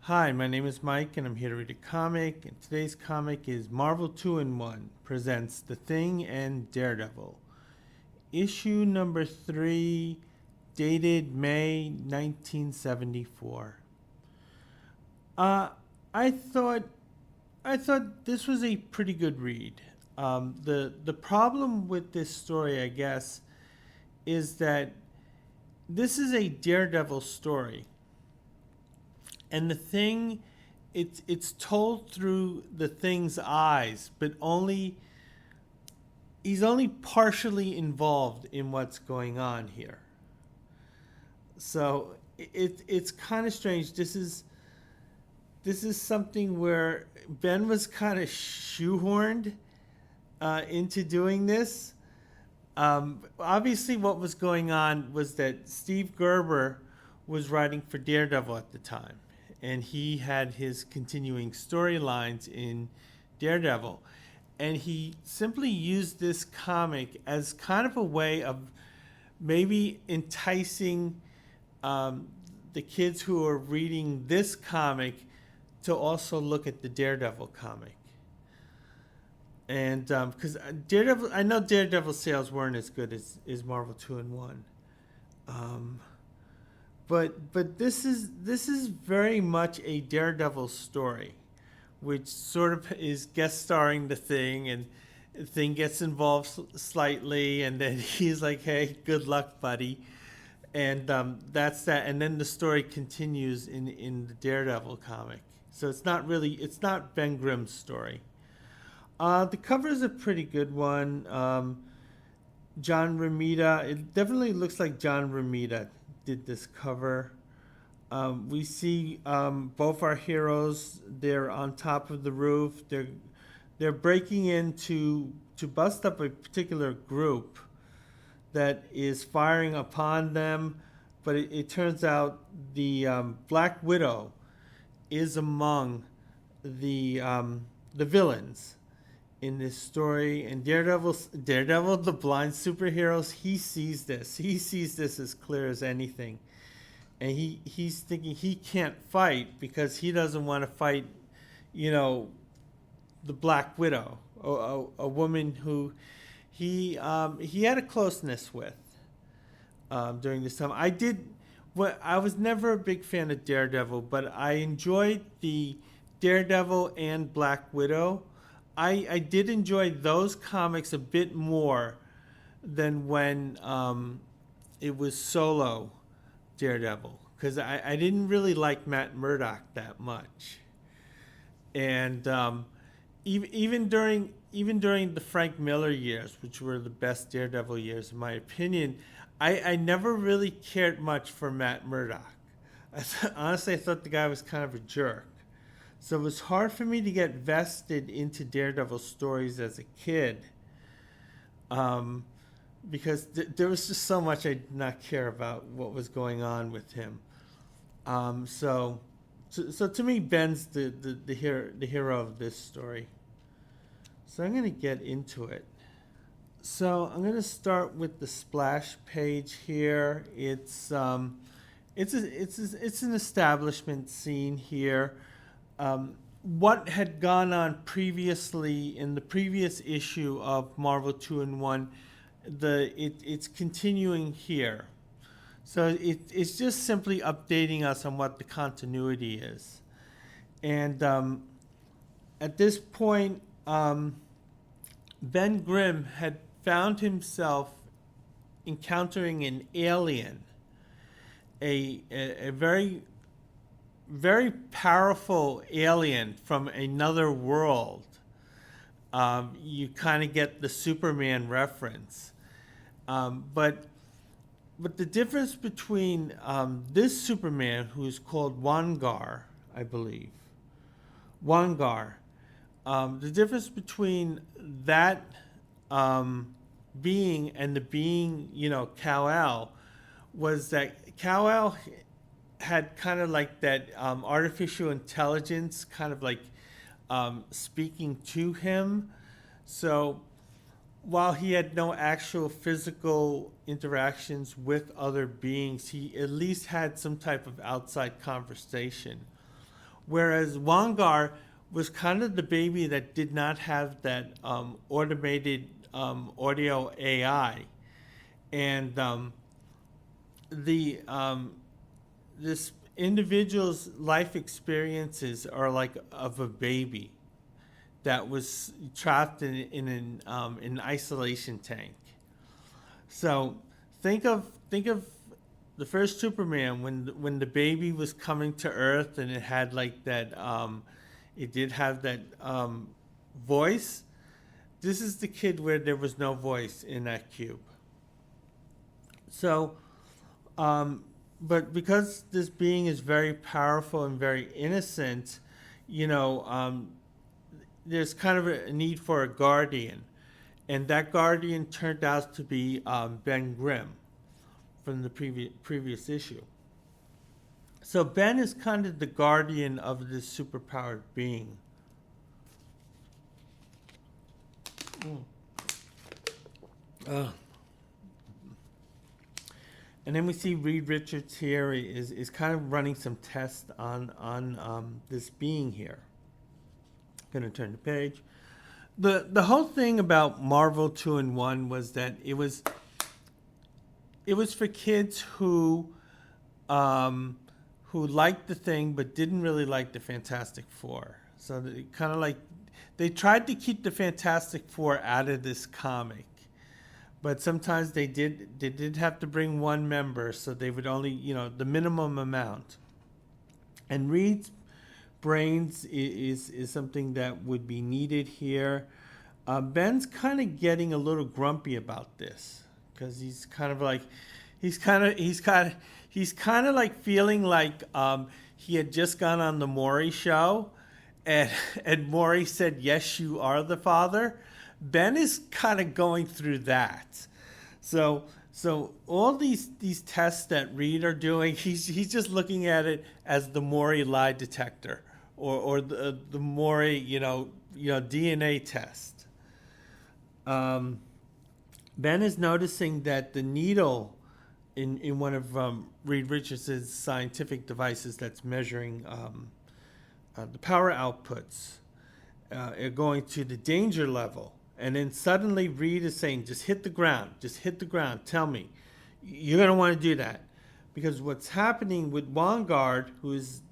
Hi, my name is Mike, and I'm here to read a comic. And today's comic is Marvel 2-in-1 presents The Thing and Daredevil. Issue number 3, dated May 1974. Uh, I thought I thought this was a pretty good read. The problem with this story, I guess, is that this is a Daredevil story, and the thing, it's told through the thing's eyes, but only he's only partially involved in what's going on here. So it's kind of strange. This is something where Ben was kind of shoehorned into doing this. Obviously, what was going on was that Steve Gerber was writing for Daredevil at the time, and he had his continuing storylines in Daredevil. And he simply used this comic as kind of a way of maybe enticing the kids who are reading this comic to also look at the Daredevil comic. And because Daredevil, I know Daredevil sales weren't as good as Marvel 2-in-1. But this is very much a Daredevil story, which sort of is guest starring the Thing, and the Thing gets involved slightly, and then he's like, "Hey, good luck, buddy," and that's that. And then the story continues in the Daredevil comic. So it's not Ben Grimm's story. The cover is a pretty good one. John Romita. It definitely looks like John Romita did this cover. We see both our heroes. They're on top of the roof. They're breaking in to bust up a particular group that is firing upon them. But it turns out the Black Widow is among the villains in this story. And Daredevil, the blind superhero, he sees this. He sees this as clear as anything. And he's thinking he can't fight because he doesn't want to fight, the Black Widow, a woman who he had a closeness with during this time. I was never a big fan of Daredevil, but I enjoyed the Daredevil and Black Widow. I did enjoy those comics a bit more than when it was solo Daredevil, because I didn't really like Matt Murdock that much. And even during the Frank Miller years, which were the best Daredevil years in my opinion, I never really cared much for Matt Murdock. Honestly, I thought the guy was kind of a jerk. So it was hard for me to get vested into Daredevil stories as a kid, because there was just so much I did not care about what was going on with him. So to me, Ben's the hero of this story. So I'm going to get into it. So I'm going to start with the splash page here. It's an establishment scene here. What had gone on previously in the previous issue of Marvel 2-in-1, it's continuing here. So it's just simply updating us on what the continuity is. And at this point, Ben Grimm had found himself encountering an alien, a very, very powerful alien from another world. You kind of get the Superman reference. But the difference between this Superman, who's called Wangar, I believe, the difference between that being and the being, Kal-El, was that Kal-El had kind of like that artificial intelligence kind of like speaking to him. So while he had no actual physical interactions with other beings, he at least had some type of outside conversation. whereas Wangar was kind of the baby that did not have that automated audio AI, and the this individual's life experiences are like of a baby that was trapped in an isolation tank. So think of the first Superman when the baby was coming to Earth and it had like that it did have that voice. This is the kid where there was no voice in that cube. So, but because this being is very powerful and very innocent, you know, there's kind of a need for a guardian. And that guardian turned out to be Ben Grimm from the previous issue. So Ben is kind of the guardian of this superpowered being. And then we see Reed Richards here is kind of running some tests on this being here. Going to turn the page. The whole thing about Marvel 2-in-1 was that it was for kids who liked the Thing but didn't really like the Fantastic Four. So they kind of like they tried to keep the Fantastic Four out of this comic, but sometimes they did have to bring one member, so they would only, you know, the minimum amount. And Reed's brains is something that would be needed here. Ben's kind of getting a little grumpy about this because he's kind of like feeling like he had just gone on the Maury show, and Maury said, "Yes, you are the father." Ben is kind of going through that. So all these tests that Reed are doing, he's just looking at it as the Maury lie detector, or the Maury DNA test. Ben is noticing that the needle in one of Reed Richards' scientific devices that's measuring the power outputs are going to the danger level. And then suddenly Reed is saying, just hit the ground, tell me. You're going to want to do that. Because what's happening with Vanguard, who is,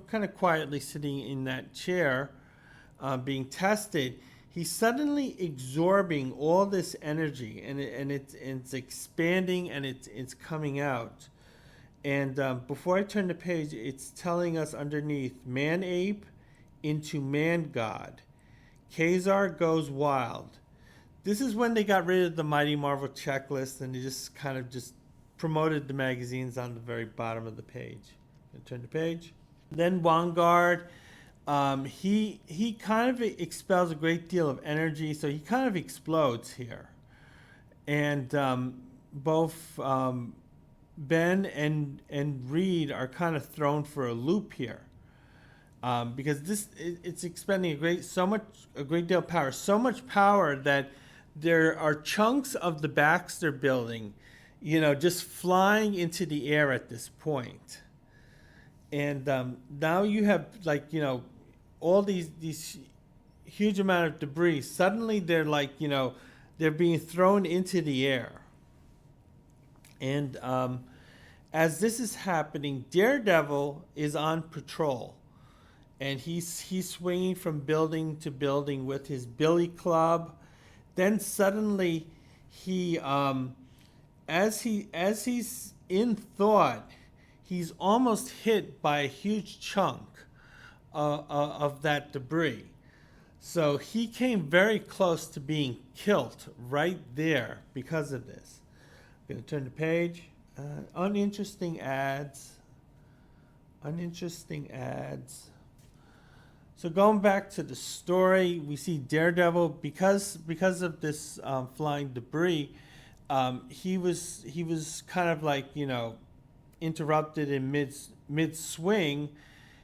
kind of quietly sitting in that chair being tested, he's suddenly absorbing all this energy, and it's expanding, and it's coming out. And before I turn the page, it's telling us underneath, man-ape into man-god. Kazar goes wild. This is when they got rid of the Mighty Marvel checklist, and they just kind of just promoted the magazines on the very bottom of the page. Turn the page. Then Vanguard, he kind of expels a great deal of energy, so he kind of explodes here. And both Ben and Reed are kind of thrown for a loop here. Because it's expending a great deal of power, so much power that there are chunks of the Baxter building, just flying into the air at this point. And now you have all these huge amount of debris. Suddenly they're they're being thrown into the air. And as this is happening, Daredevil is on patrol. And he's swinging from building to building with his billy club. Then suddenly he, as he's in thought, he's almost hit by a huge chunk of that debris. So he came very close to being killed right there because of this. I'm going to turn the page. Uninteresting ads. So going back to the story, we see Daredevil, because of this flying debris, he was kind of interrupted in mid swing.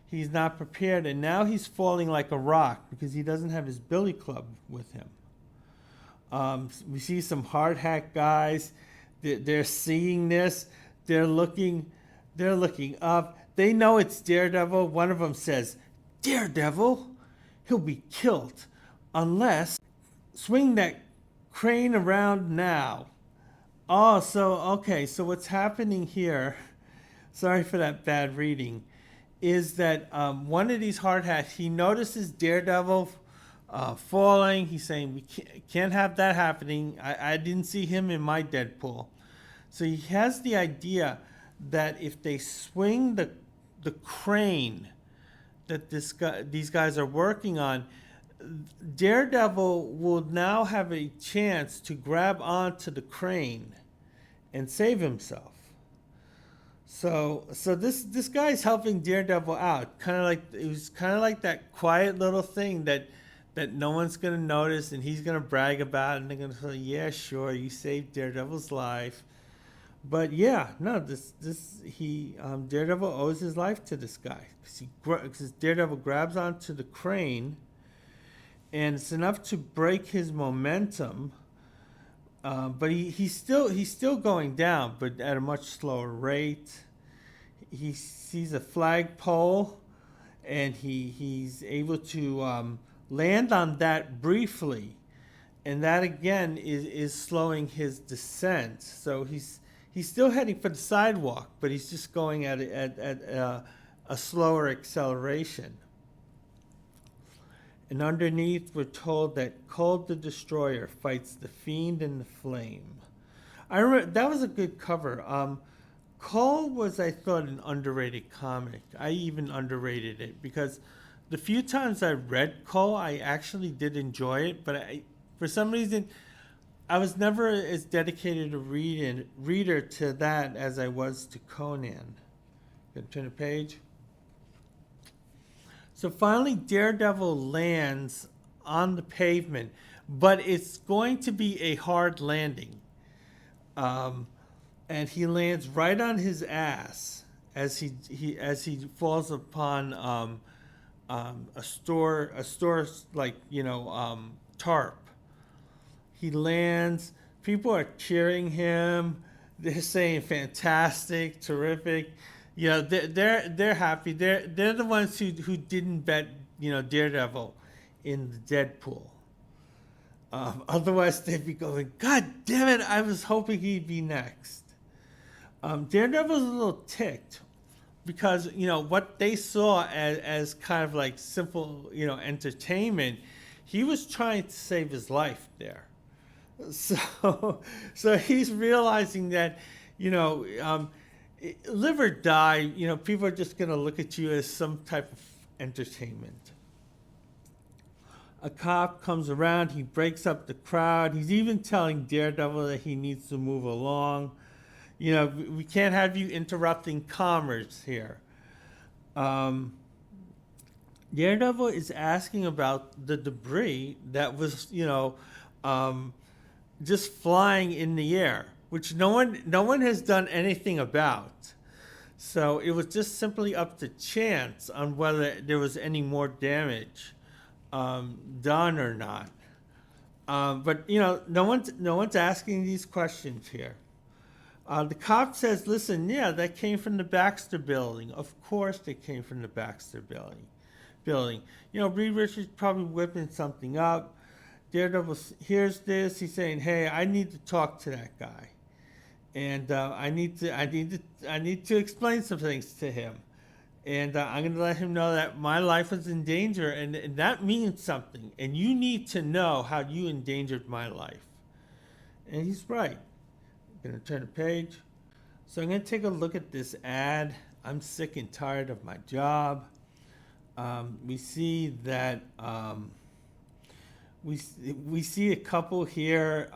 He's not prepared, and now he's falling like a rock because he doesn't have his billy club with him. We see some hard hat guys. They're seeing this. They're looking up. They know it's Daredevil. One of them says, Daredevil, he'll be killed unless swing that crane around now. Oh, so what's happening here? Sorry for that bad reading. Is that one of these hard hats? He notices Daredevil falling. He's saying we can't have that happening. I didn't see him in my Deadpool. So he has the idea that if they swing the crane that these guys are working on, Daredevil will now have a chance to grab onto the crane and save himself. So this guy's helping Daredevil out. It was kind of like that quiet little thing that no one's gonna notice, and he's gonna brag about it, and they're gonna say, "Yeah, sure, you saved Daredevil's life." But yeah, no, Daredevil owes his life to this guy because Daredevil grabs onto the crane, and it's enough to break his momentum. But he's still going down, but at a much slower rate. He sees a flagpole, and he's able to land on that briefly, and that again is slowing his descent. So he's still heading for the sidewalk, but he's just going at a slower acceleration. And underneath, we're told that Cold the Destroyer fights the Fiend in the Flame. I remember that was a good cover. Cole was, I thought, an underrated comic. I even underrated it because the few times I read Cole, I actually did enjoy it, but for some reason, I was never as dedicated a reader to that as I was to Conan. Gonna turn the page. So finally, Daredevil lands on the pavement, but it's going to be a hard landing. And he lands right on his ass as he falls upon a store like tarp. He lands. People are cheering him. They're saying fantastic, terrific. They're happy. They're the ones who didn't bet Daredevil in the Deadpool. Otherwise, they'd be going, God damn it! I was hoping he'd be next. Daredevil's a little ticked because what they saw as kind of like simple entertainment. He was trying to save his life there. So he's realizing that live or die, people are just going to look at you as some type of entertainment. A cop comes around, he breaks up the crowd. He's even telling Daredevil that he needs to move along. We can't have you interrupting commerce here. Daredevil is asking about the debris that was, just flying in the air, which no one has done anything about. So it was just simply up to chance on whether there was any more damage done or not. But no one's asking these questions here. The cop says, "Listen, yeah, that came from the Baxter Building. Of course, it came from the Baxter Building. Reed Richards probably whipping something up." Daredevil hears this. He's saying, "Hey, I need to talk to that guy, and I need to explain some things to him, and I'm going to let him know that my life was in danger, and that means something. And you need to know how you endangered my life." And he's right. I'm going to turn the page. So I'm going to take a look at this ad. I'm sick and tired of my job. We see that. We see a couple here.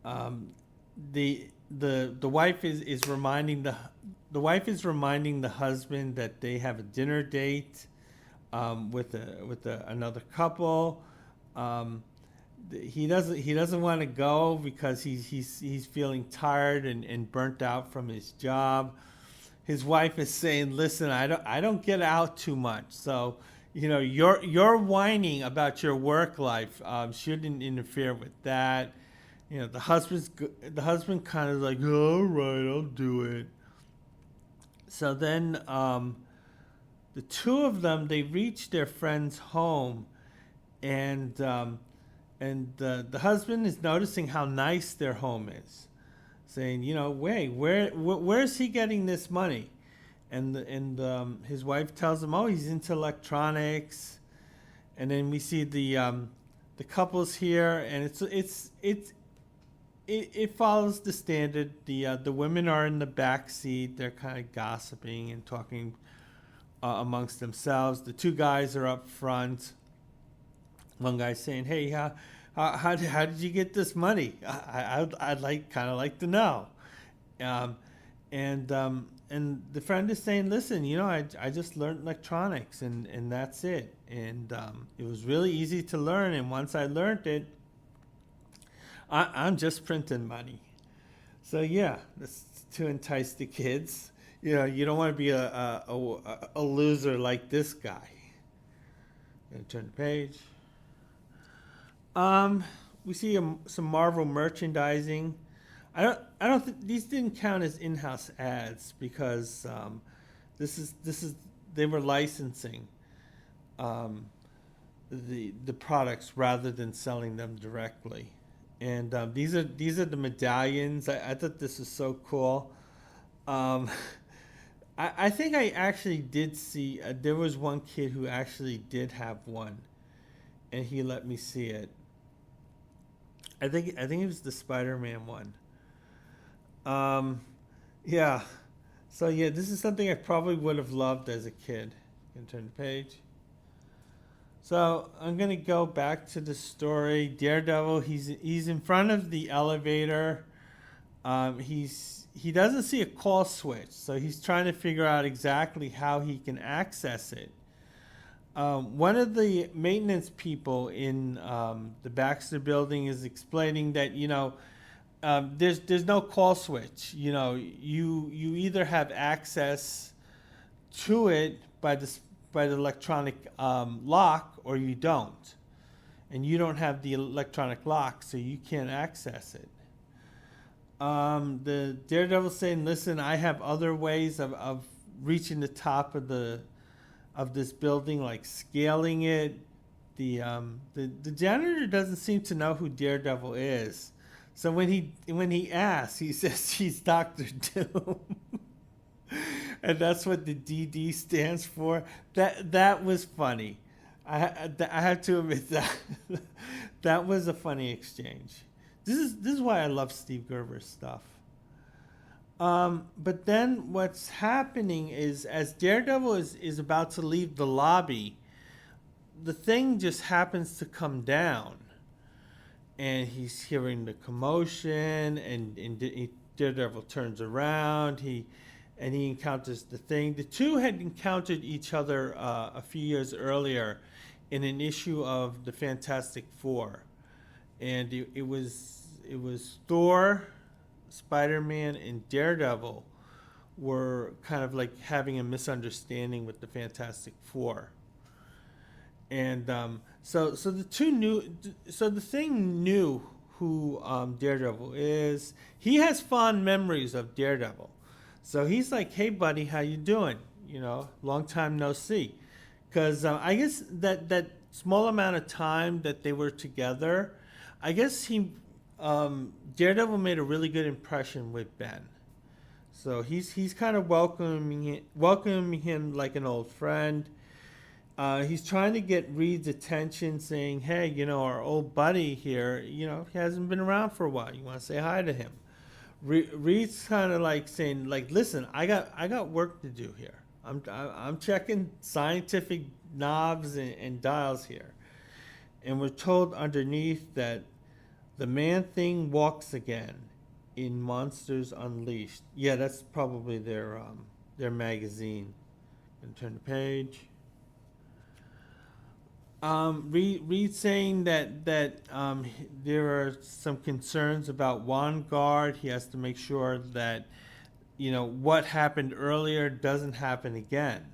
The wife is reminding the husband that they have a dinner date with another couple. He doesn't want to go because he's feeling tired and burnt out from his job. His wife is saying, "Listen, I don't get out too much, so." Your whining about your work life shouldn't interfere with that. The husband kind of like, "All right, I'll do it." So then the two of them, they reach their friend's home, and the husband is noticing how nice their home is, saying, wait, where's he getting this money? And his wife tells him, oh, he's into electronics. And then we see the couples here, and it follows the standard. The women are in the back seat. They're kind of gossiping and talking amongst themselves. The two guys are up front. One guy's saying, "Hey, how did you get this money? I'd like to know." Um, and the friend is saying, "Listen, I just learned electronics, and that's it. And it was really easy to learn. And once I learned it, I'm just printing money." So yeah, that's to entice the kids. You don't want to be a loser like this guy. Gonna turn the page. We see some Marvel merchandising. I don't think these didn't count as in-house ads because this is they were licensing the products rather than selling them directly. And these are the medallions. I thought this was so cool. Um, I think I actually did see. There was one kid who actually did have one, and he let me see it. I think it was the Spider-Man one. Um, yeah. So yeah, this is something I probably would have loved as a kid. Can turn the page. So I'm gonna go back to the story. Daredevil. He's in front of the elevator. He doesn't see a call switch, so he's trying to figure out exactly how he can access it. One of the maintenance people in the Baxter building is explaining that there's no call switch. You either have access to it by the electronic lock, or you don't, and you don't have the electronic lock, so you can't access it. The Daredevil saying, "Listen, I have other ways of reaching the top of this building, like scaling it." The janitor doesn't seem to know who Daredevil is, so when he asks, he says he's Doctor Doom, and that's what the DD stands for. That was funny. I have to admit that that was a funny exchange. This is why I love Steve Gerber's stuff. But then what's happening is, as Daredevil is about to leave the lobby, the thing just happens to come down, and he's hearing the commotion, and Daredevil turns around. He encounters the thing. The two had encountered each other a few years earlier in an issue of the Fantastic Four, and it was Thor, Spider-Man, and Daredevil were kind of like having a misunderstanding with the Fantastic Four. And so the two knew. So the Thing knew who Daredevil is. He has fond memories of Daredevil. So he's like, "Hey, buddy, how you doing? Long time no see." Because I guess that small amount of time that they were together, I guess Daredevil made a really good impression with Ben. So he's kind of welcoming him like an old friend. He's trying to get Reed's attention, saying, "Hey, our old buddy here, he hasn't been around for a while. You want to say hi to him?" Reed's kind of like saying, like, "Listen, I got work to do here. I'm checking scientific knobs and dials here." And we're told underneath that the Man-Thing walks again in Monsters Unleashed. Yeah, that's probably their magazine. And turn the page. Reed saying that there are some concerns about Vanguard. He has to make sure that what happened earlier doesn't happen again.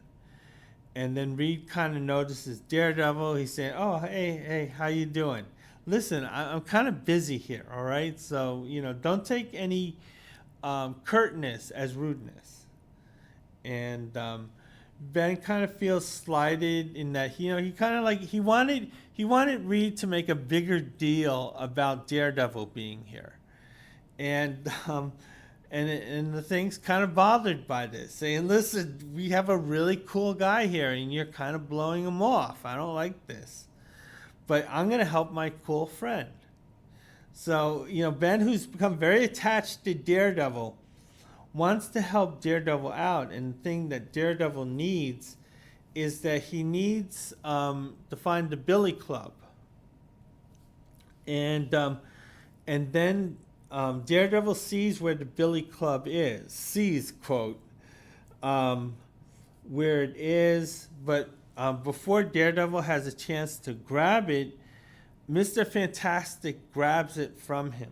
And then Reed kind of notices Daredevil. He's saying, "Oh, hey, how you doing? Listen, I'm kind of busy here, all right? So, don't take any curtness as rudeness." And Ben kind of feels slighted in that he kind of like he wanted Reed to make a bigger deal about Daredevil being here, and and the thing's kind of bothered by this, saying, "Listen, we have a really cool guy here, and you're kind of blowing him off. I don't like this, but I'm gonna help my cool friend." So Ben, who's become very attached to Daredevil, wants to help Daredevil out, and the thing that Daredevil needs is that he needs to find the Billy Club, and then Daredevil sees where the Billy Club is, sees quote where it is, but before Daredevil has a chance to grab it, Mr. Fantastic grabs it from him,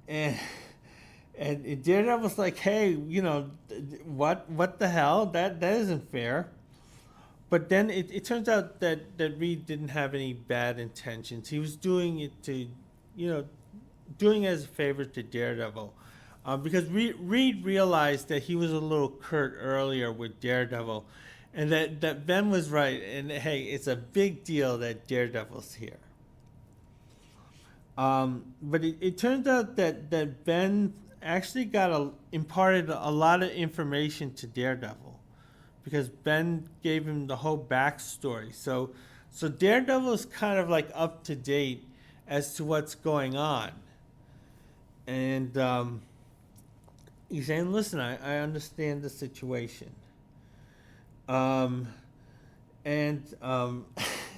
and Daredevil's like, "Hey, what the hell? That isn't fair." But then it turns out that Reed didn't have any bad intentions. He was doing it to, doing it as a favor to Daredevil, because Reed realized that he was a little curt earlier with Daredevil, and that Ben was right. And hey, it's a big deal that Daredevil's here. But it turns out that Ben actually imparted a lot of information to Daredevil, because Ben gave him the whole backstory. So Daredevil is kind of like up to date as to what's going on, and he's saying, "Listen, I understand the situation." And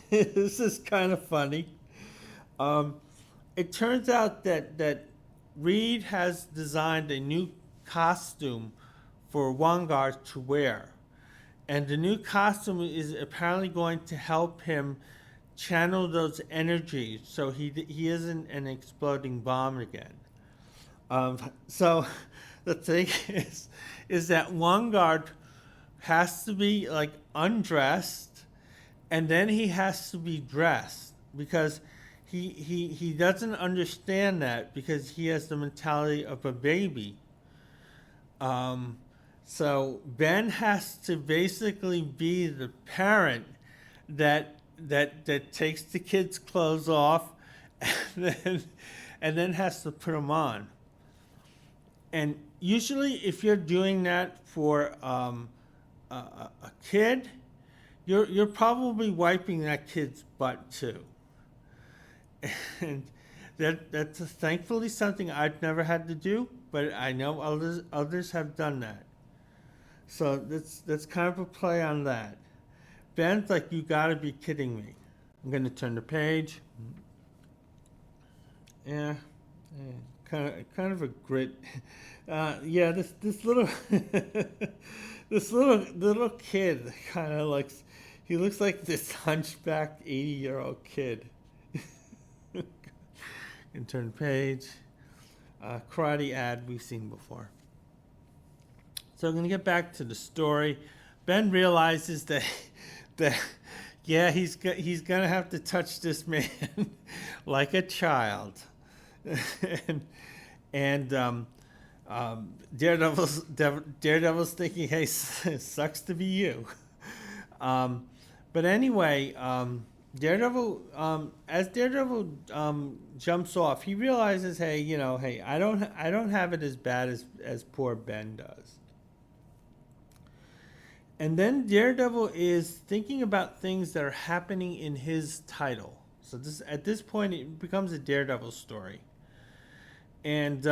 this is kind of funny. It turns out that Reed has designed a new costume for Vanguard to wear. And the new costume is apparently going to help him channel those energies so he isn't an exploding bomb again. So the thing is that Vanguard has to be like undressed, and then he has to be dressed, because he doesn't understand that, because he has the mentality of a baby. So Ben has to basically be the parent that takes the kid's clothes off and then has to put them on. And usually, if you're doing that for a kid, you're probably wiping that kid's butt too. And that's thankfully something I've never had to do, but I know others have done that. So that's kind of a play on that. Ben's like, "You gotta be kidding me." I'm gonna turn the page. Yeah, kind of a grit. Yeah, this little this little kid kind of he looks like this hunchback 80-year-old kid. And turn the page. Karate ad we've seen before. So I'm going to get back to the story. Ben realizes that yeah, he's going to have to touch this man like a child. and Daredevil's thinking, "Hey, sucks to be you." But anyway, Daredevil, as Daredevil jumps off, he realizes, hey, I don't have it as bad as poor Ben does. And then Daredevil is thinking about things that are happening in his title. So at this point, it becomes a Daredevil story. And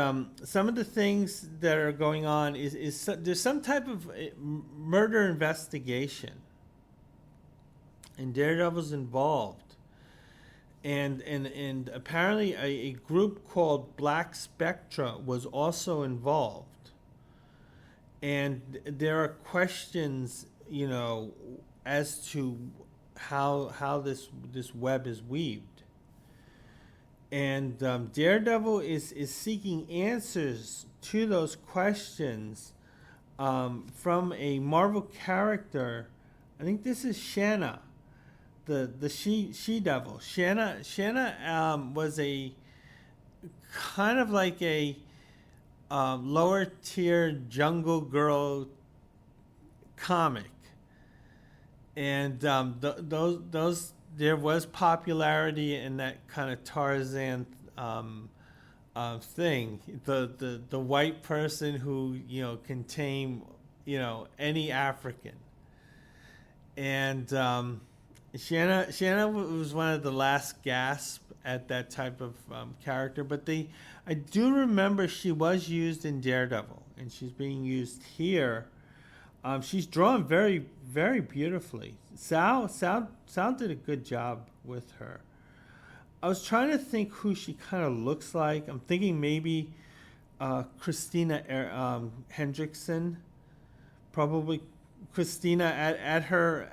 some of the things that are going on is there's some type of murder investigation, and Daredevil's involved. And apparently a group called Black Spectra was also involved. And there are questions, as to how this web is weaved. And Daredevil is seeking answers to those questions from a Marvel character. I think this is Shanna, the she-devil. Shanna was a kind of like a lower tier jungle girl comic, and those there was popularity in that kind of Tarzan thing. The white person who can tame any African, and Shanna was one of the last gasp at that type of character. But I do remember she was used in Daredevil, and she's being used here. She's drawn very, very beautifully. Sal did a good job with her. I was trying to think who she kind of looks like. I'm thinking maybe Christina Hendrickson, probably Christina at her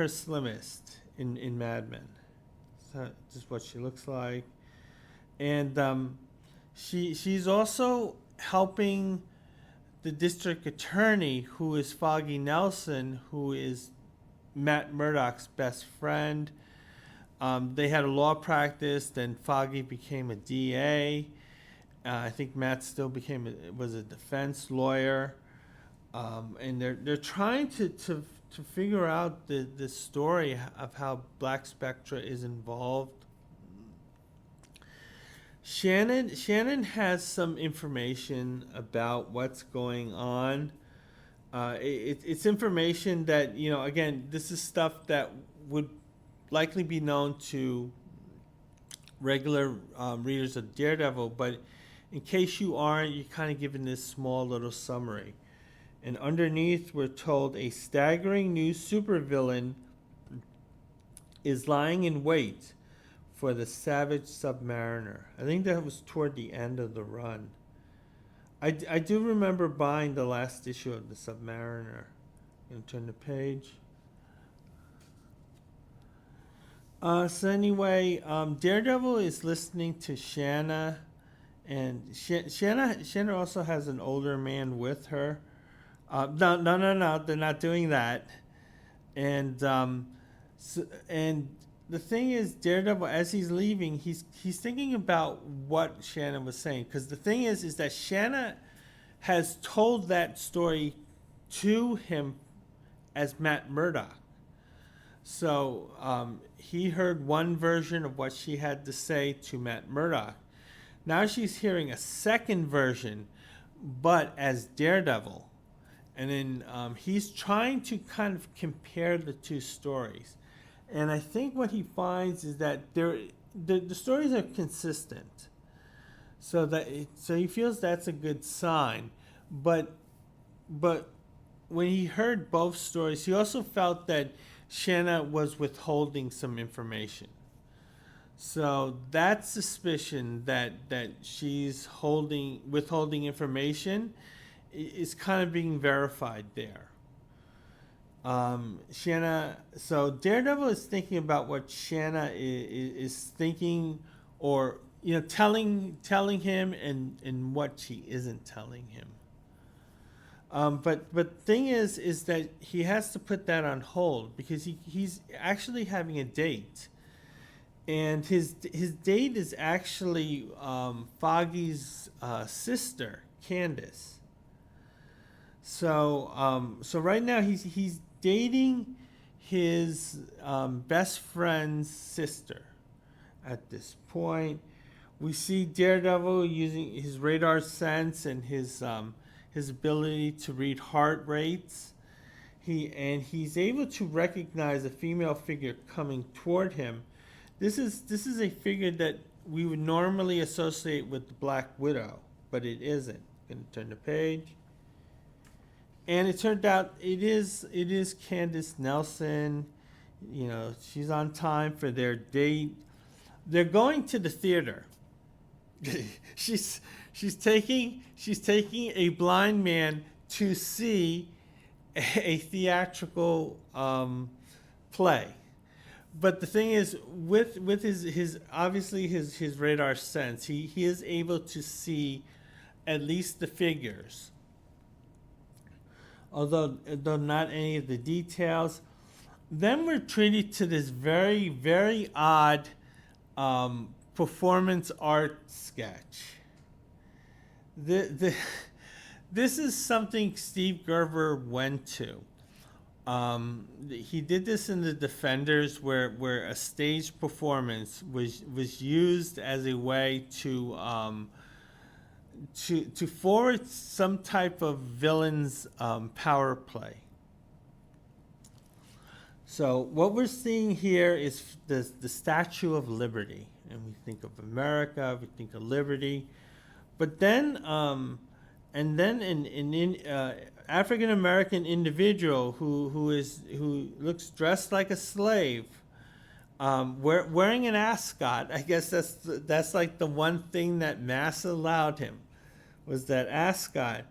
slimmest in Mad Men. So just what she looks like, and she's also helping the district attorney, who is Foggy Nelson, who is Matt Murdock's best friend. They had a law practice, then Foggy became a DA. I think Matt still was a defense lawyer, and they're trying to figure out the story of how Black Spectra is involved. Shannon has some information about what's going on. It's information that, again, this is stuff that would likely be known to regular readers of Daredevil, but in case you aren't, you're kind of given this small little summary. And underneath, we're told a staggering new supervillain is lying in wait for the Savage Submariner. I think that was toward the end of the run. I do remember buying the last issue of the Submariner. I'm going to turn the page. So anyway, Daredevil is listening to Shanna, and Shanna also has an older man with her. No, they're not doing that. And and the thing is, Daredevil, as he's leaving, he's thinking about what Shanna was saying. Because the thing is that Shanna has told that story to him as Matt Murdock. So he heard one version of what she had to say to Matt Murdock. Now she's hearing a second version, but as Daredevil. And then he's trying to kind of compare the two stories. And I think what he finds is that the stories are consistent. So he feels that's a good sign. But when he heard both stories, he also felt that Shanna was withholding some information. So that suspicion that she's withholding information is kind of being verified there. So Daredevil is thinking about what Shanna is thinking, or telling him, and what she isn't telling him. But thing is that he has to put that on hold because he's actually having a date, and his date is actually Foggy's sister, Candace. So right now he's dating his best friend's sister. At this point, we see Daredevil using his radar sense and his ability to read heart rates. He's able to recognize a female figure coming toward him. This is a figure that we would normally associate with the Black Widow, but it isn't. I'm going to turn the page. And it turned out it is Candace Nelson. She's on time for their date. They're going to the theater. she's taking a blind man to see a theatrical play. But the thing is, with his obviously his radar sense, he is able to see at least the figures. Although not any of the details. Then we're treated to this very, very odd performance art sketch. this is something Steve Gerber went to. He did this in the Defenders, where a stage performance was used as a way to forward some type of villain's power play. So what we're seeing here is the Statue of Liberty, and we think of America, we think of liberty, but then and then in African American individual who looks dressed like a slave, wearing an ascot. I guess that's like the one thing that Mass allowed him, was that ascot.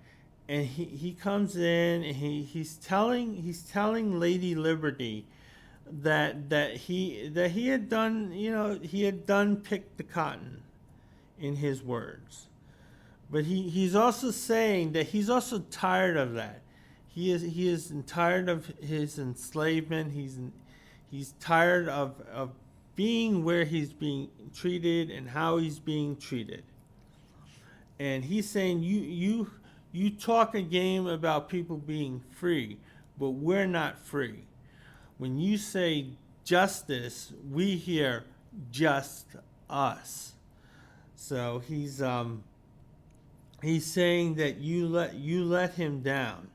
And he comes in and he's telling Lady Liberty that he had done, he had done picked the cotton, in his words. But he's also saying that he's also tired of that. He is tired of his enslavement. He's tired of being where he's being treated and how he's being treated. And he's saying, you talk a game about people being free, but we're not free. When you say justice, we hear just us. So he's saying that you let him down.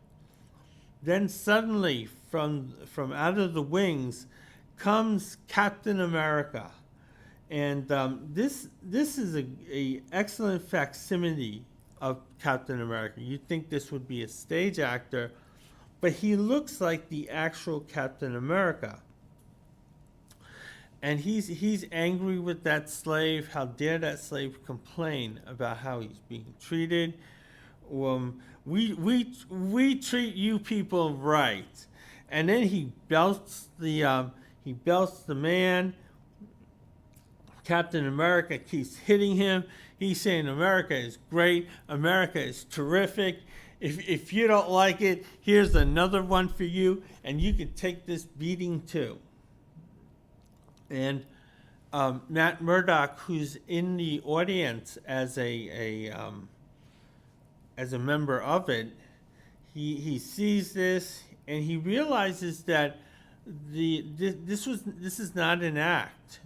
Then suddenly, from out of the wings, comes Captain America, and this is a excellent facsimile of Captain America. You'd think this would be a stage actor, but he looks like the actual Captain America. And he's angry with that slave. How dare that slave complain about how he's being treated? We treat you people right. And then he belts the man. Captain America keeps hitting him. He's saying America is great. America is terrific. If you don't like it, here's another one for you, and you can take this beating too. And Matt Murdock, who's in the audience as a member of it, he sees this and he realizes that this is not an act.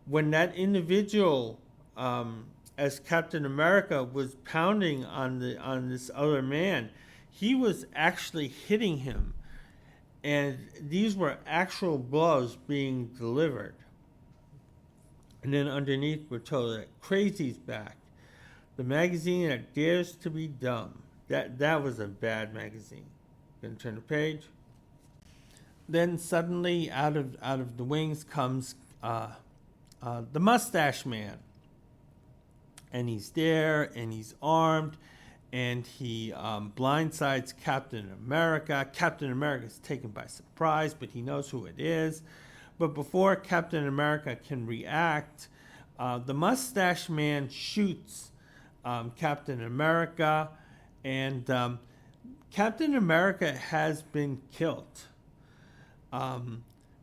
When that individual, as Captain America, was pounding on this other man, he was actually hitting him. And these were actual blows being delivered. And then underneath, we're told that Crazy's back. The magazine that dares to be dumb. That was a bad magazine. Gonna turn the page. Then suddenly, out of the wings comes the Mustache Man. And he's there, and he's armed, and he blindsides Captain America. Captain America is taken by surprise, but he knows who it is. But before Captain America can react, the Mustache Man shoots Captain America, and Captain America has been killed.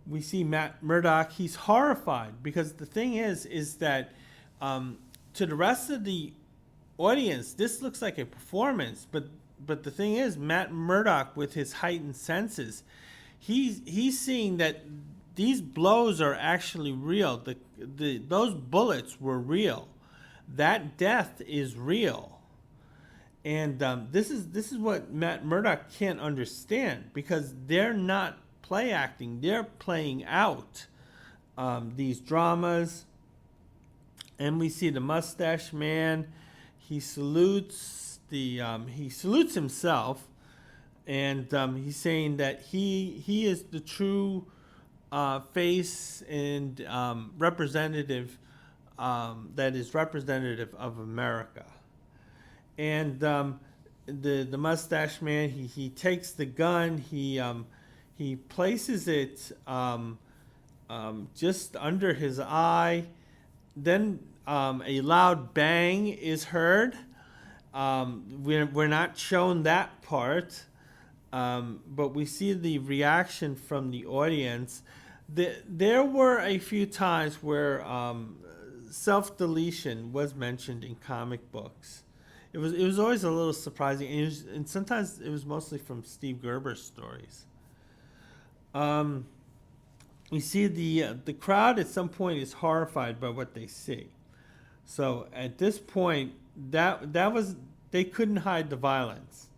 We see Matt Murdock. He's horrified because the thing is that to the rest of the audience, this looks like a performance, but the thing is, Matt Murdock, with his heightened senses, he's seeing that these blows are actually real. Those bullets were real. That death is real, and this is what Matt Murdock can't understand, because they're not play acting; they're playing out these dramas. And we see the Mustache Man. He salutes himself, and he's saying that he is the true face and representative that is representative of America. And the Mustache Man, he takes the gun, he places it just under his eye. Then a loud bang is heard. We're not shown that part, but we see the reaction from the audience. There were a few times where self-deletion was mentioned in comic books, it was always a little surprising, and sometimes it was mostly from Steve Gerber stories. Um, you see the crowd at some point is horrified by what they see. So at this point, that was they couldn't hide the violence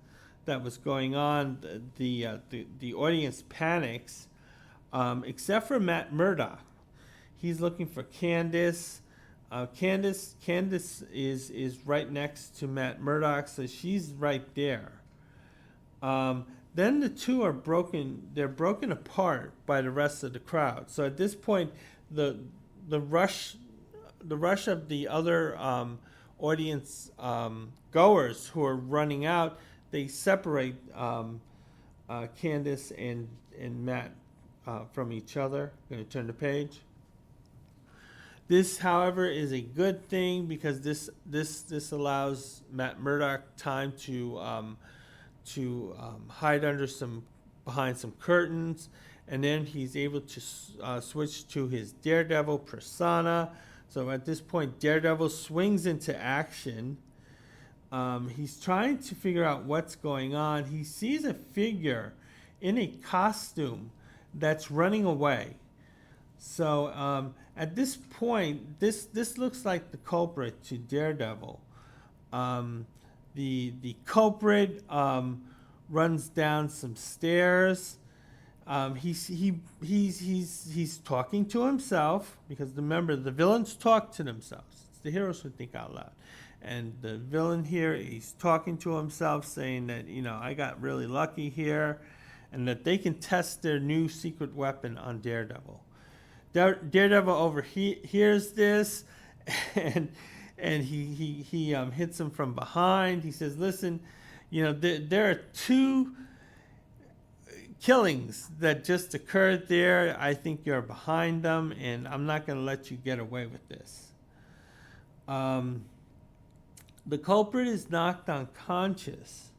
that was going on. The audience panics, except for Matt Murdock. He's looking for Candace. Candace is right next to Matt Murdock, so she's right there. Then the two are broken. They're broken apart by the rest of the crowd. So at this point, the the rush the rush of the other audience goers who are running out, they separate Candace and Matt from each other. I'm going to turn the page. This, however, is a good thing because this allows Matt Murdock time to hide behind some curtains, and then he's able to switch to his Daredevil persona. So at this point, Daredevil swings into action. He's trying to figure out what's going on. He sees a figure in a costume that's running away. So at this point, this looks like the culprit to Daredevil. The culprit runs down some stairs. He's talking to himself because remember the villains talk to themselves. It's the heroes who think out loud. And the villain here, he's talking to himself, saying that I got really lucky here, and that they can test their new secret weapon on Daredevil. Daredevil overhears this, and he hits him from behind. He says, "Listen, there are two killings that just occurred there. I think you're behind them, and I'm not going to let you get away with this." The culprit is knocked unconscious,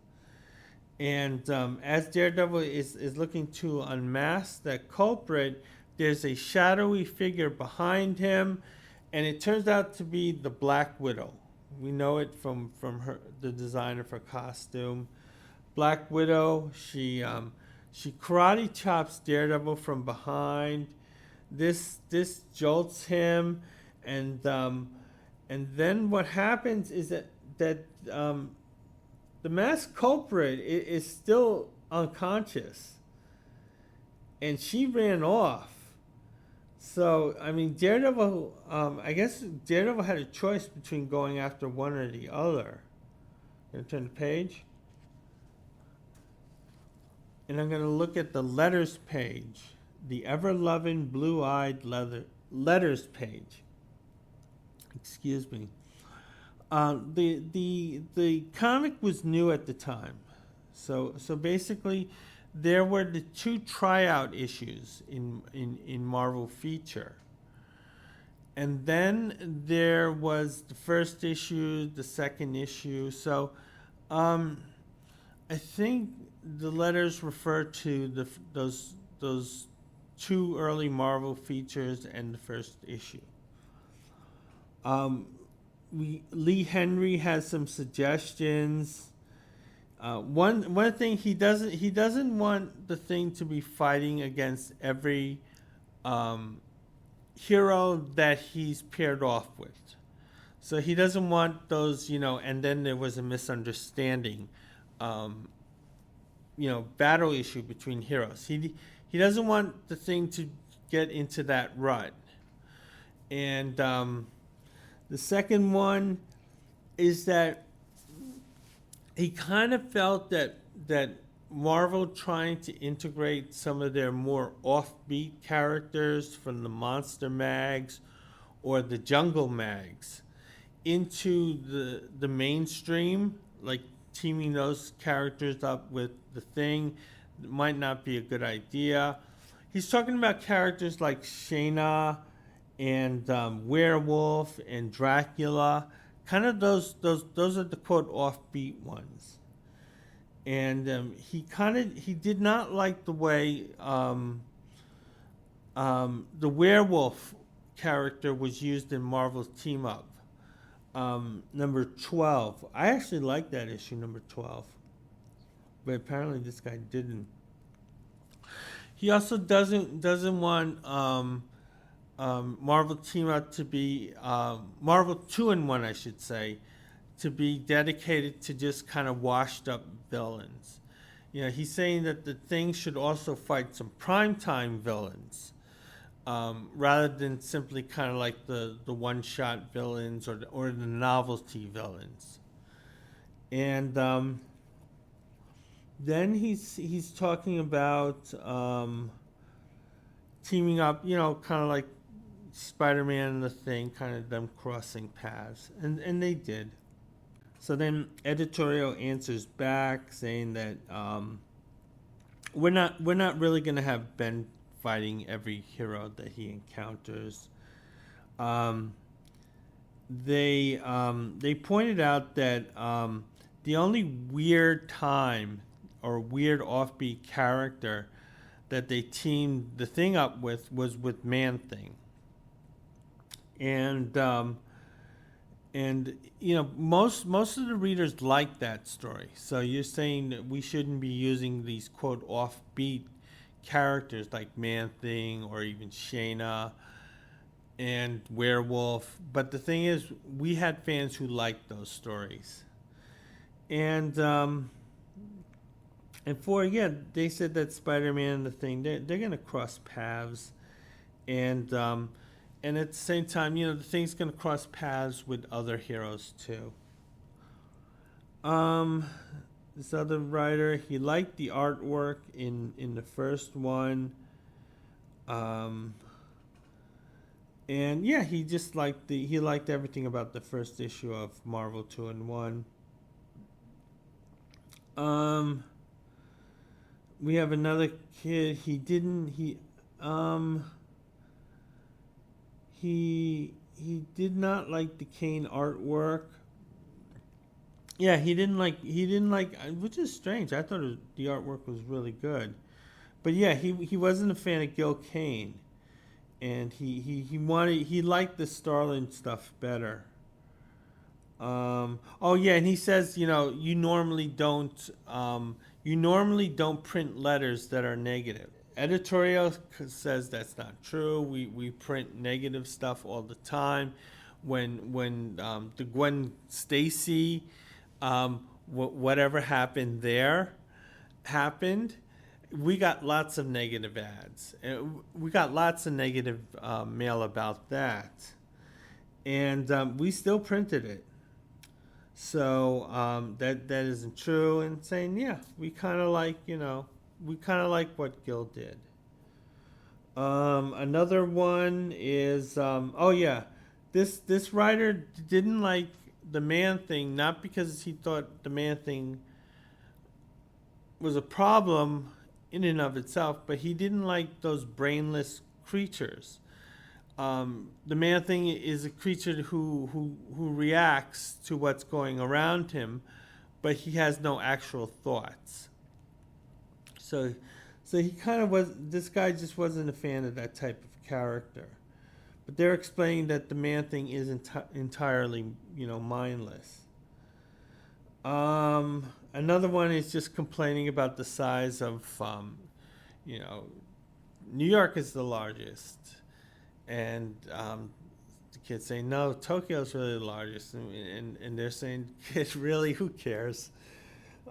and as Daredevil is looking to unmask that culprit, there's a shadowy figure behind him, and it turns out to be the Black Widow. We know it from the designer for costume. Black Widow, she karate chops Daredevil from behind. This jolts him, and then what happens is that the masked culprit is still unconscious, and she ran off. So, Daredevil, I guess Daredevil had a choice between going after one or the other. I'm going to turn the page. And I'm going to look at the letters page, the ever-loving, blue-eyed letters page. Excuse me. The comic was new at the time. So basically, there were the two tryout issues in Marvel Feature. And then there was the first issue, the second issue. So I think the letters refer to those two early Marvel Features and the first issue. Lee Henry has some suggestions. One thing he doesn't want the Thing to be fighting against every hero that he's paired off with. So he doesn't want those, and then there was a misunderstanding, battle issue between heroes. He doesn't want the Thing to get into that rut. And the second one is that he kind of felt that Marvel trying to integrate some of their more offbeat characters from the Monster Mags or the Jungle Mags into the mainstream, like teaming those characters up with the Thing, might not be a good idea. He's talking about characters like Shayna and Werewolf and Dracula. Kind of those are the quote offbeat ones, and he did not like the way the werewolf character was used in Marvel's team up. number 12. I actually like that issue, number 12. But apparently this guy didn't. He also doesn't want Marvel Team Up to be Marvel 2-in-1, I should say, to be dedicated to just kind of washed up villains. You know, he's saying that the Thing should also fight some primetime villains, rather than simply kind of like the one-shot villains or the novelty villains. And then he's talking about teaming up, you know, kind of like Spider-Man and the Thing, kind of them crossing paths, and they did. So then editorial answers back saying that we're not really gonna have Ben fighting every hero that he encounters. Um, they pointed out that the only weird time or weird offbeat character that they teamed the Thing up with was with Man Thing, and you know most of the readers like that story. So you're saying that we shouldn't be using these quote offbeat characters like Man Thing or even Shayna and Werewolf. But the thing is, we had fans who liked those stories, and they said that Spider-Man and the Thing they're gonna cross paths, and and at the same time, you know, the Thing's gonna cross paths with other heroes too. Um, this other writer, he liked the artwork in the first one, um, and yeah, he just liked everything about the first issue of Marvel 2-in-1. Um, we have another kid. Um he did not like the Kane artwork. Yeah, he didn't like, which is strange. I thought the artwork was really good, but yeah, he wasn't a fan of Gil Kane, and he liked the Starlin stuff better. Oh yeah, and he says, you know, you normally don't print letters that are negative. Editorial says that's not true. We print negative stuff all the time. When the Gwen Stacy, whatever happened there happened, we got lots of negative ads. We got lots of negative mail about that, and we still printed it. So that isn't true. And saying, yeah, we kind of like what Gil did. Another one is oh yeah, this writer didn't like the Man Thing, not because he thought the Man Thing was a problem in and of itself, but he didn't like those brainless creatures. The Man Thing is a creature who reacts to what's going around him, but he has no actual thoughts. So, so he kind of was. This guy just wasn't a fan of that type of character. But they're explaining that the Man Thing is entirely, you know, mindless. Another one is just complaining about the size of, you know, New York is the largest, and the kids saying no, Tokyo's really the largest, and they're saying, kid, really, who cares?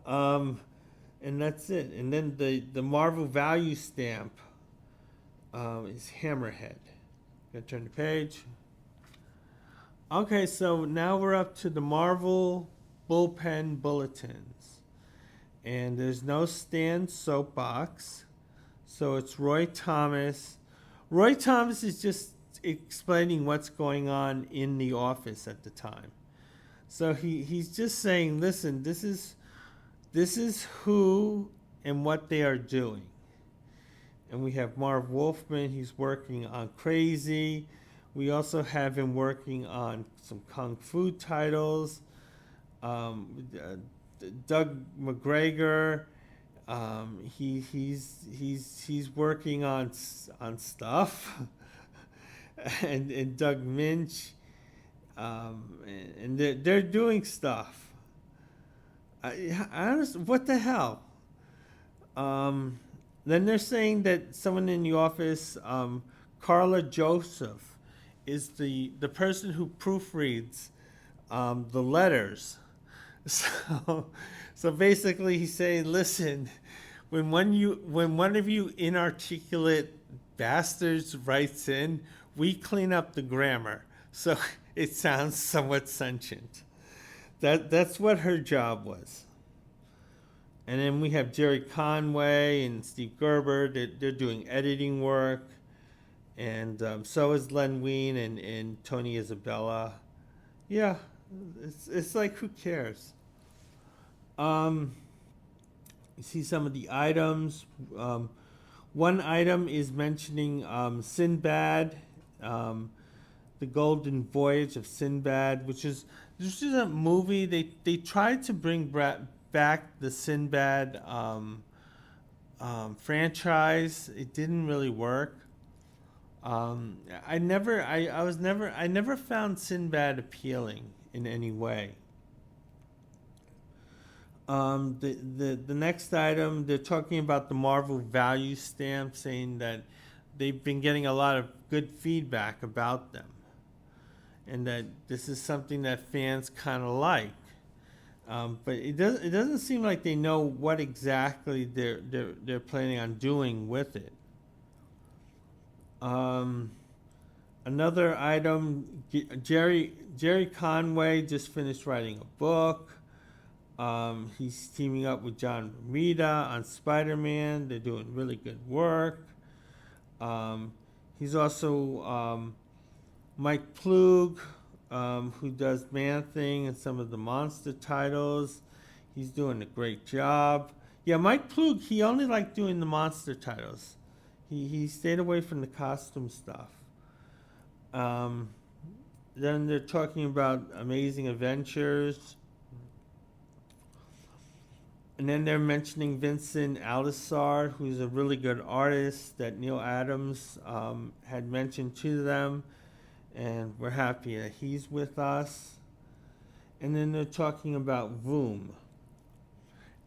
Um, and that's it. And then the Marvel value stamp is Hammerhead. Gonna turn the page. Okay, so now we're up to the Marvel bullpen bulletins, and there's no Stan soapbox, so it's Roy Thomas. Roy Thomas is just explaining what's going on in the office at the time. So he's just saying, listen, this is who and what they are doing. And we have Marv Wolfman, he's working on Crazy. We also have him working on some Kung Fu titles. Doug McGregor, he's working on stuff. and Doug Minch, and they're doing stuff. I honestly, what the hell? Um, then they're saying that someone in the office, Carla Joseph, is the person who proofreads the letters. So, so basically, he's saying, listen, when one of you inarticulate bastards writes in, we clean up the grammar, so it sounds somewhat sentient. That's what her job was. And then we have Jerry Conway and Steve Gerber. They're doing editing work. And so is Len Wein and Tony Isabella. Yeah, it's like, who cares? You see some of the items. One item is mentioning Sinbad, the Golden Voyage of Sinbad, which is this is a movie. They tried to bring back the Sinbad franchise. It didn't really work. I never found Sinbad appealing in any way. The next item, they're talking about the Marvel value stamp, saying that they've been getting a lot of good feedback about them, and that this is something that fans kind of like. But it doesn't seem like they know what exactly they're planning on doing with it. Another item, Jerry Conway just finished writing a book. He's teaming up with John Romita on Spider-Man. They're doing really good work. He's also Mike Plug, who does Man-Thing and some of the monster titles. He's doing a great job. Yeah, Mike Plug, he only liked doing the monster titles. He stayed away from the costume stuff. Then they're talking about Amazing Adventures. And then they're mentioning Vincent Alisar, who's a really good artist that Neil Adams had mentioned to them. And we're happy that he's with us. And then they're talking about Voom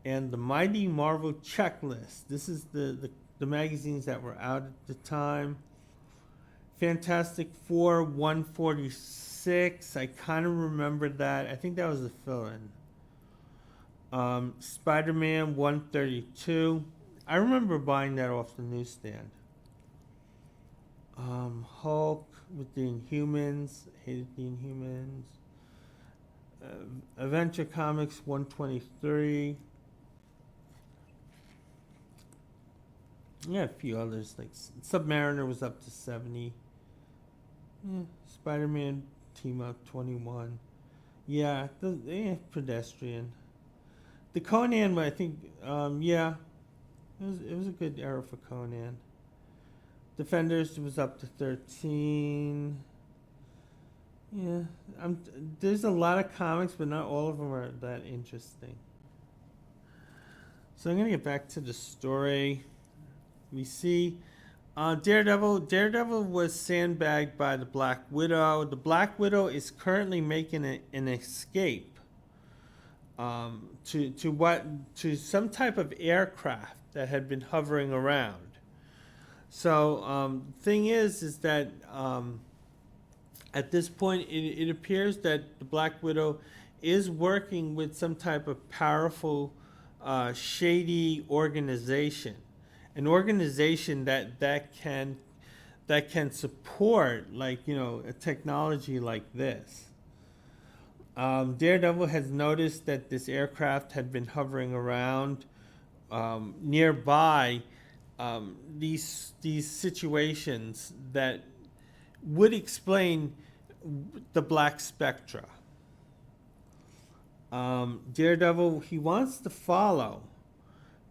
and the Mighty Marvel Checklist. This is the magazines that were out at the time. Fantastic Four 146. I kind of remember that. I think that was a fill-in. Spider-Man 132. I remember buying that off the newsstand. Hulk with the Inhumans. Hated the Inhumans. Adventure Comics 123. Yeah, a few others. Like Submariner was up to 70. Spider-Man Team Up 21. Yeah, pedestrian. The Conan, I think, yeah, it was a good era for Conan. Defenders was up to 13. Yeah, there's a lot of comics, but not all of them are that interesting. So I'm going to get back to the story. We see Daredevil. Daredevil was sandbagged by the Black Widow. The Black Widow is currently making an escape to some type of aircraft that had been hovering around. So thing is that at this point it appears that the Black Widow is working with some type of powerful, shady organization, an organization that can support, like, a technology like this. Daredevil has noticed that this aircraft had been hovering around nearby these situations that would explain the Black Spectra. Daredevil, he wants to follow,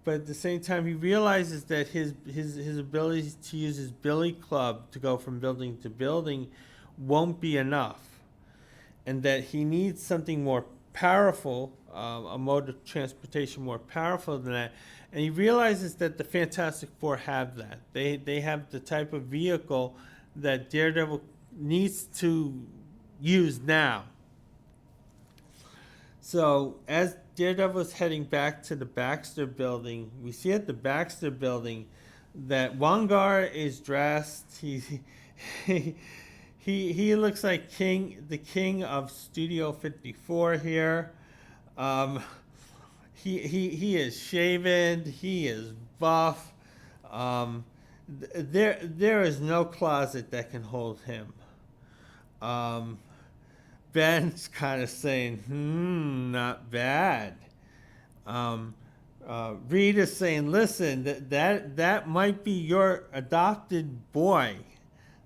but at the same time he realizes that his ability to use his billy club to go from building to building won't be enough, and that he needs something more powerful, a mode of transportation more powerful than that. And he realizes that the Fantastic Four have that. They have the type of vehicle that Daredevil needs to used now. So as Daredevil is heading back to the Baxter building, we see at the Baxter building that Wangar is dressed. He looks like the king of Studio 54 here. He is shaven. He is buff. There is no closet that can hold him. Ben's kind of saying, not bad. Reed is saying, listen, that might be your adopted boy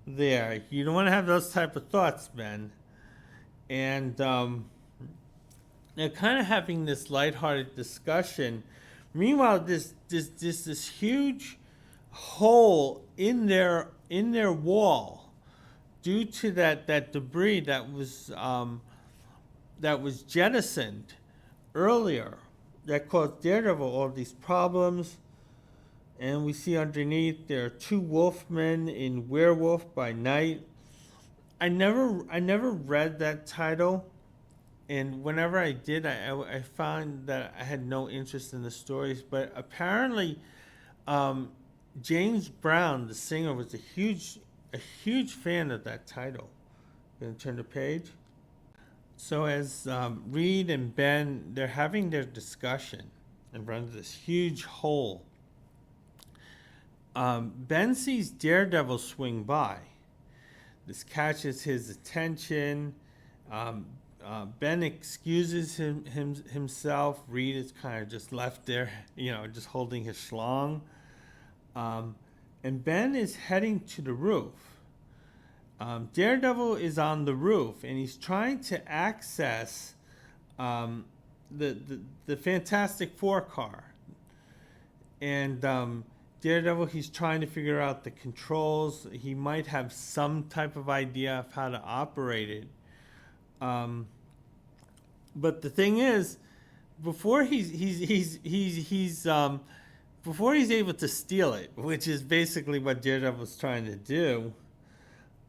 there. You don't want to have those type of thoughts, Ben. And they're kind of having this lighthearted discussion. Meanwhile, this huge hole in their wall, due to that debris that was jettisoned earlier, that caused Daredevil all these problems. And we see underneath there are two wolfmen in Werewolf by Night. I never read that title, and whenever I did, I found that I had no interest in the stories. But apparently, James Brown, the singer, was a huge fan of that title. I'm gonna turn the page. So as Reed and Ben, they're having their discussion in front of this huge hole. Ben sees Daredevil swing by. This catches his attention. Ben excuses himself. Reed is kind of just left there, just holding his schlong. And Ben is heading to the roof. Daredevil is on the roof, and he's trying to access the Fantastic Four car. And Daredevil, he's trying to figure out the controls. He might have some type of idea of how to operate it. But the thing is, before he's able to steal it, which is basically what Daredevil's trying to do,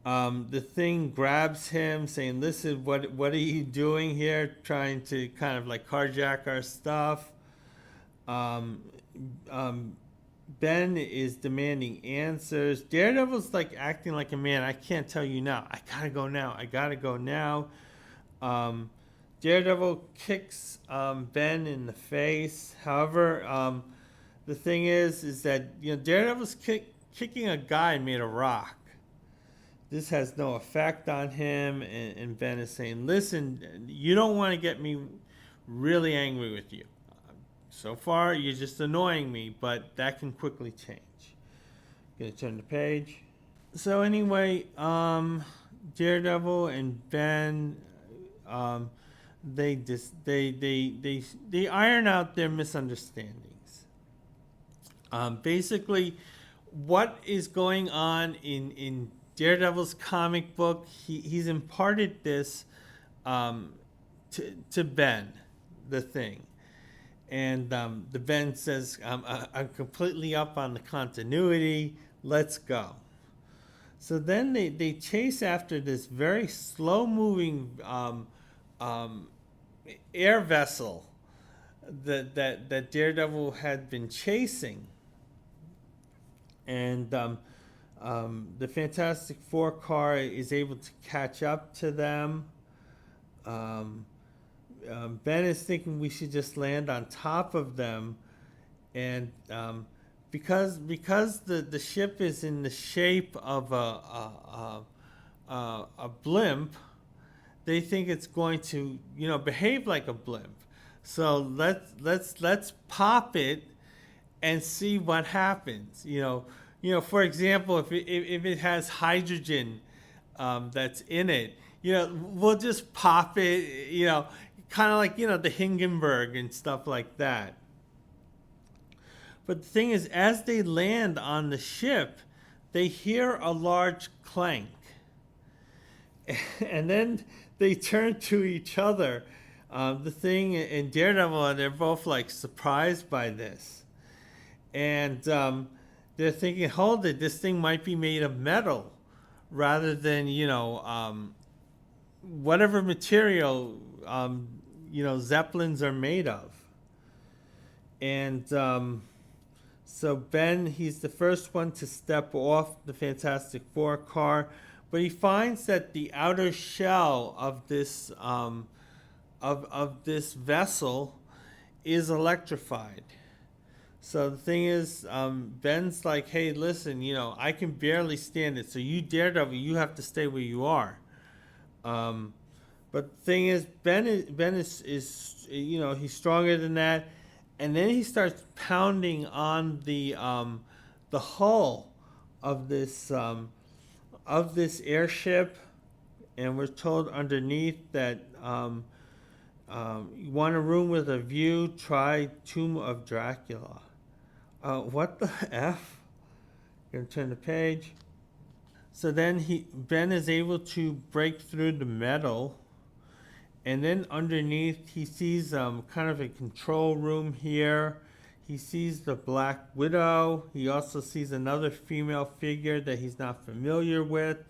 the Thing grabs him, saying, "Listen, what are you doing here? Trying to kind of like carjack our stuff." Ben is demanding answers. Daredevil's like acting like a man. I can't tell you now. I gotta go now. Daredevil kicks Ben in the face. However, the thing is that Daredevil's kicking a guy made of rock. This has no effect on him, and Ben is saying, "Listen, you don't want to get me really angry with you. So far, you're just annoying me, but that can quickly change." Gonna turn the page. So anyway, Daredevil and Ben, they iron out their misunderstandings. Basically, what is going on in Daredevil's comic book? He's imparted this to Ben, the Thing. And the Ben says, I'm completely up on the continuity. Let's go. So then they chase after this very slow-moving air vessel that Daredevil had been chasing. And the Fantastic Four car is able to catch up to them. Ben is thinking we should just land on top of them, and because the ship is in the shape of a blimp, they think it's going to behave like a blimp. So let's pop it and see what happens. For example, if it has hydrogen that's in it, we'll just pop it. Kind of like, the Hindenburg and stuff like that. But the thing is, as they land on the ship, they hear a large clank. And then they turn to each other. The Thing and Daredevil, and they're both like surprised by this. And they're thinking, hold it, this thing might be made of metal rather than, whatever material Zeppelins are made of. And so Ben, he's the first one to step off the Fantastic Four car, but he finds that the outer shell of this vessel is electrified. So the thing is, Ben's like, "Hey, listen, I can barely stand it. So you Daredevil, you have to stay where you are." Um, but the thing is, Ben is he's stronger than that, and then he starts pounding on the hull of this airship, and we're told underneath that you want a room with a view, try Tomb of Dracula. What the F? Gonna turn the page. So then Ben is able to break through the metal, and then underneath he sees kind of a control room here. He sees the Black Widow. He also sees another female figure that he's not familiar with.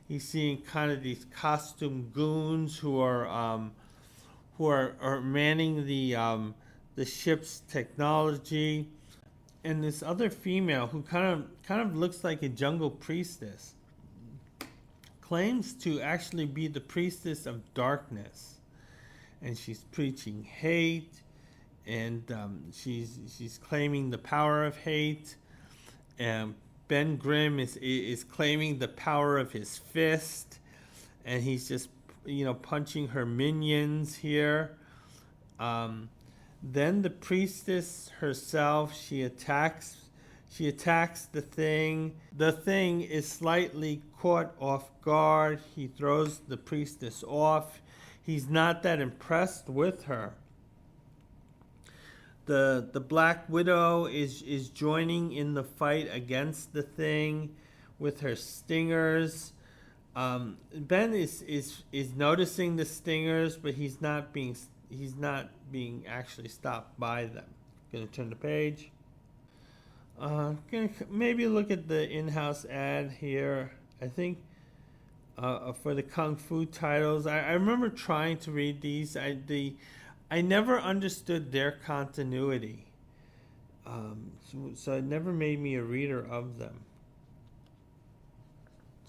He's seeing kind of these costume goons who are manning the ship's technology, and this other female who kind of looks like a jungle priestess claims to actually be the priestess of darkness, and she's preaching hate, and she's claiming the power of hate. And Ben Grimm is claiming the power of his fist, and he's just punching her minions here. Then the priestess herself, she attacks the thing. The thing is slightly caught off guard. He throws the priestess off. He's not that impressed with her. The Black Widow is joining in the fight against the thing with her stingers. Ben is noticing the stingers, but he's not being actually stopped by them. Gonna turn the page. Gonna maybe look at the in-house ad here. I think for the Kung Fu titles, I remember trying to read these. I never understood their continuity, so it never made me a reader of them.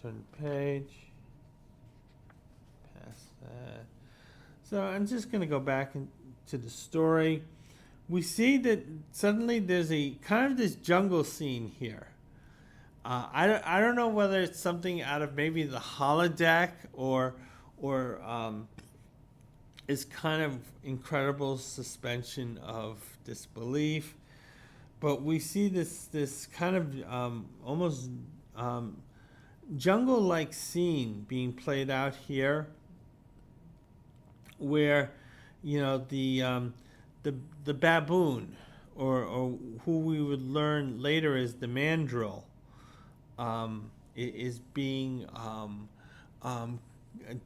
Turn the page. Past that. So I'm just going to go back into the story. We see that suddenly there's a kind of this jungle scene here. I don't know whether it's something out of maybe the holodeck or is kind of incredible suspension of disbelief. But we see this kind of almost jungle-like scene being played out here, where the baboon, or who we would learn later is the mandrill, is being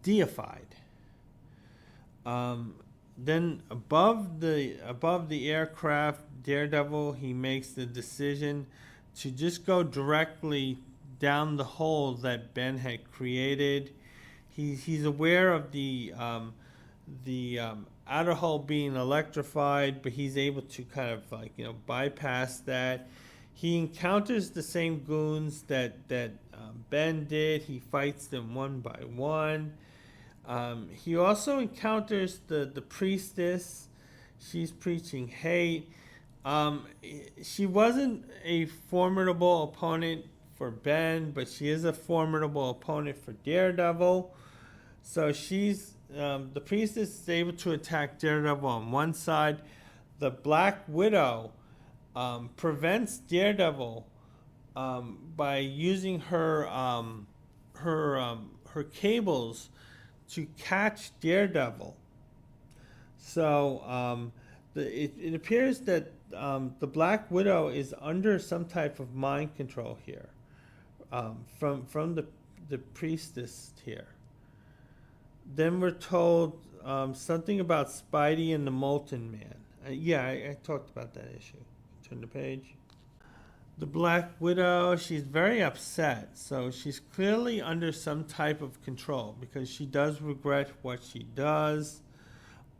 deified. Then above the aircraft, Daredevil, he makes the decision to just go directly down the hole that Ben had created. He's aware of the outer hull being electrified, but he's able to kind of bypass that. He encounters the same goons that Ben did. He fights them one by one. He also encounters the priestess. She's preaching hate. She wasn't a formidable opponent for Ben, but she is a formidable opponent for Daredevil. So the priestess is able to attack Daredevil on one side. The Black Widow prevents Daredevil by using her cables to catch Daredevil. So it appears that the Black Widow is under some type of mind control here, from the priestess here. Then we're told something about Spidey and the Molten Man. I talked about that issue. Turn the page. The Black Widow, she's very upset. So she's clearly under some type of control because she does regret what she does.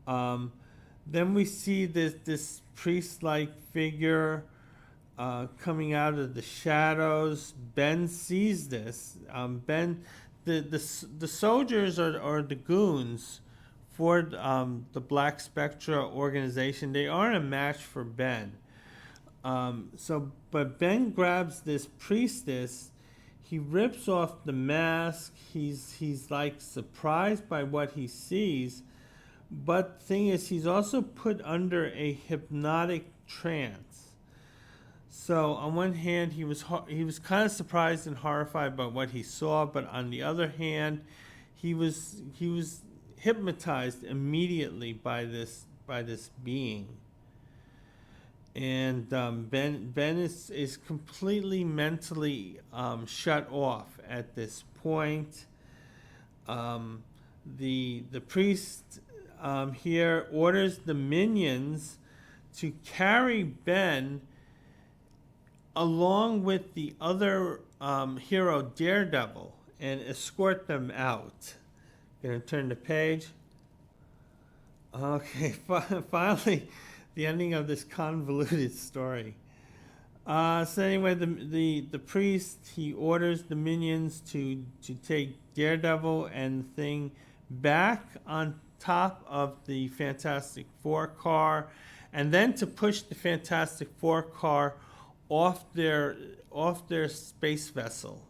Um, then we see this priest-like figure coming out of the shadows. Ben sees this. The soldiers or the goons for the Black Spectra organization. They aren't a match for Ben. But Ben grabs this priestess. He rips off the mask. He's like surprised by what he sees. But the thing is, he's also put under a hypnotic trance. So on one hand, he was kind of surprised and horrified by what he saw, but on the other hand, he was hypnotized immediately by this being. And Ben is completely mentally shut off at this point. The priest here orders the minions to carry Ben along with the other hero Daredevil and escort them out. Gonna turn the page. Okay, finally, the ending of this convoluted story. So anyway, the priest, he orders the minions to take Daredevil and Thing back on top of the Fantastic Four car, and then to push the Fantastic Four car off their space vessel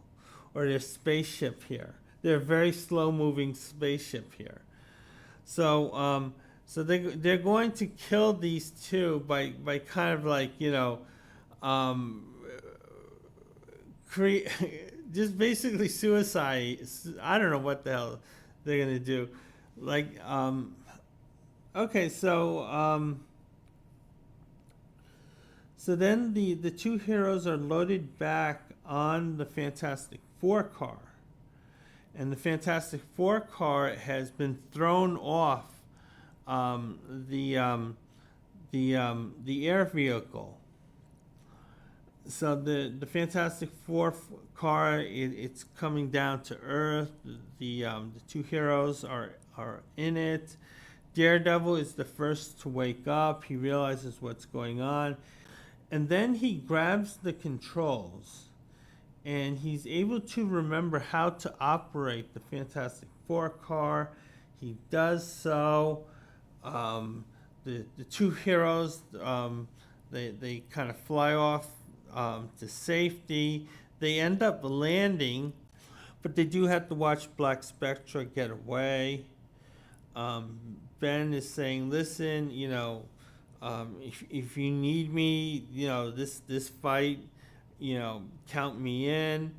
or their spaceship here. They're a very slow moving spaceship here. So they're going to kill these two by kind of like, create just basically suicide. I don't know what the hell they're gonna do. Like, okay, so then the two heroes are loaded back on the Fantastic Four car, and the Fantastic Four car has been thrown off the air vehicle. So the Fantastic Four car, it's coming down to Earth. The two heroes are in it. Daredevil is the first to wake up. He realizes what's going on, and then he grabs the controls, and he's able to remember how to operate the Fantastic Four car. He does so. The two heroes, they kind of fly off to safety. They end up landing, but they do have to watch Black Spectra get away. Ben is saying, listen, if you need me, this fight, count me in.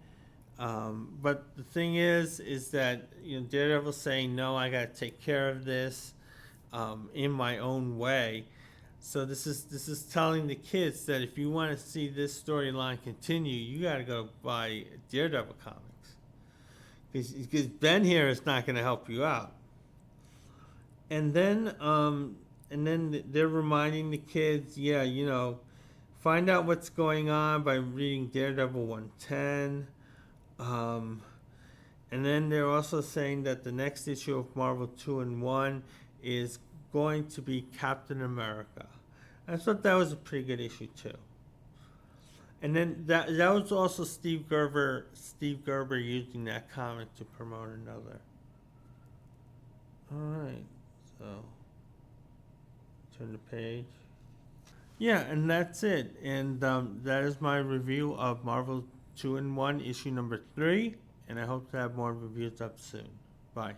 But the thing is that Daredevil's saying, no, I got to take care of this in my own way. So this is telling the kids that if you want to see this storyline continue, you got to go buy Daredevil comics, because Ben here is not going to help you out. And then they're reminding the kids, find out what's going on by reading Daredevil 110. And then they're also saying that the next issue of Marvel 2-in-1 is going to be Captain America. I thought that was a pretty good issue too. And then that was also Steve Gerber using that comic to promote another. Alright, so turn the page. Yeah, and that's it. And that is my review of Marvel 2-in-1 issue number 3. And I hope to have more reviews up soon. Bye.